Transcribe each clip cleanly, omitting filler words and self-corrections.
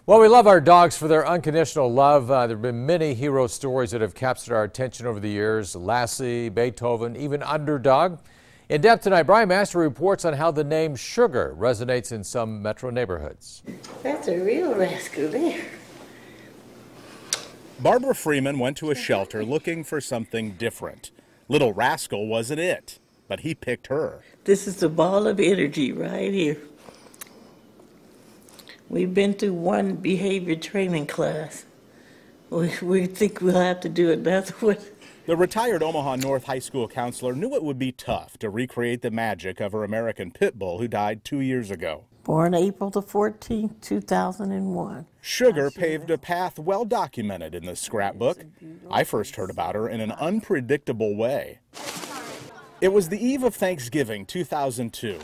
Well, we love our dogs for their unconditional love. There have been many hero stories that have captured our attention over the years. Lassie, Beethoven, even Underdog. In depth tonight, Brian Master reports on how the name Sugar resonates in some metro neighborhoods. That's a real rascal there. Barbara Freeman went to a shelter looking for something different. Little Rascal wasn't it, but he picked her. This is the ball of energy right here. We've been through one behavior training class. We think we'll have to do another one. The retired Omaha North High School counselor knew it would be tough to recreate the magic of her American pit bull who died 2 years ago. Born April the 14th, 2001. Sugar paved a path well documented in the scrapbook. I first heard about her in an unpredictable way. It was the eve of Thanksgiving 2002.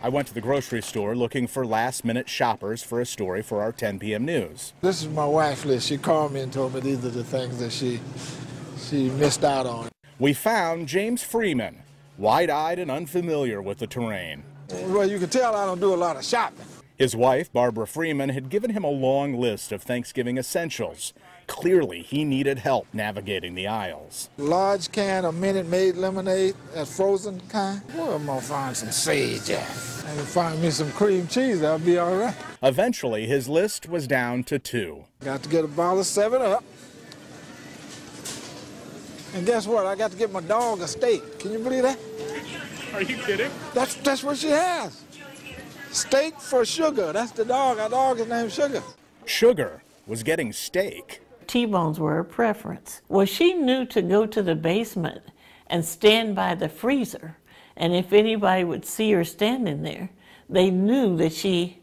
I went to the grocery store looking for last-minute shoppers for a story for our 10 p.m. news. This is my wife's list. She called me and told me these are the things that she missed out on. We found James Freeman, wide-eyed and unfamiliar with the terrain. Well, you can tell I don't do a lot of shopping. His wife, Barbara Freeman, had given him a long list of Thanksgiving essentials. Clearly, he needed help navigating the aisles. Large can of Minute Maid lemonade, that frozen kind. Well, I'm gonna find some sage at. I can find me some cream cheese, that'll be all right. Eventually, his list was down to 2. Got to get a bottle of 7-Up. And guess what? I got to get my dog a steak. Can you believe that? Are you kidding? That's what she has. Steak for Sugar. That's the dog. Our dog is named Sugar. Sugar was getting steak. T-bones were her preference. Well, she knew to go to the basement and stand by the freezer. And if anybody would see her standing there, they knew that she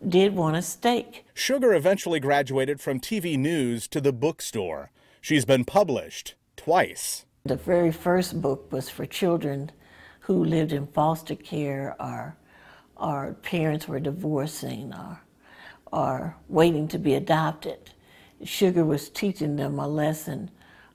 did want a steak. Sugar eventually graduated from TV news to the bookstore. She's been published twice. The very first book was for children who lived in foster care or parents were divorcing or waiting to be adopted. Sugar was teaching them a lesson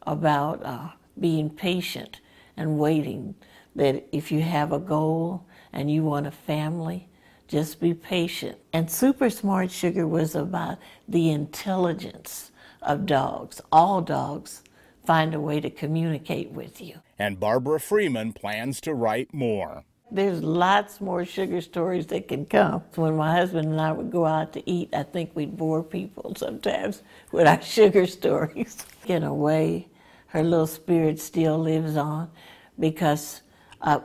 about being patient and waiting, that if you have a goal and you want a family, just be patient. And Super Smart Sugar was about the intelligence of dogs. All dogs find a way to communicate with you. And Barbara Freeman plans to write more. There's lots more Sugar stories that can come. When my husband and I would go out to eat, I think we'd bore people sometimes with our Sugar stories. In a way, her little spirit still lives on because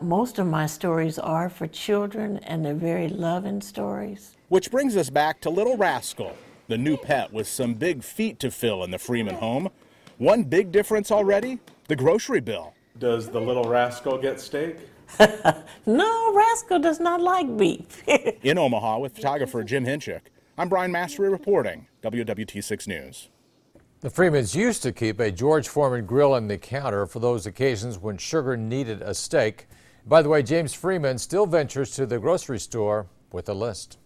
most of my stories are for children and they're very loving stories. Which brings us back to Little Rascal, the new pet with some big feet to fill in the Freeman home. One big difference already, the grocery bill. Does the Little Rascal get steak? No, Rascal does not like beef. In Omaha with photographer Jim Hinchik, I'm Brian Mastery reporting, WWT6 News. The Freemans used to keep a George Foreman grill on the counter for those occasions when Sugar needed a steak. By the way, James Freeman still ventures to the grocery store with a list.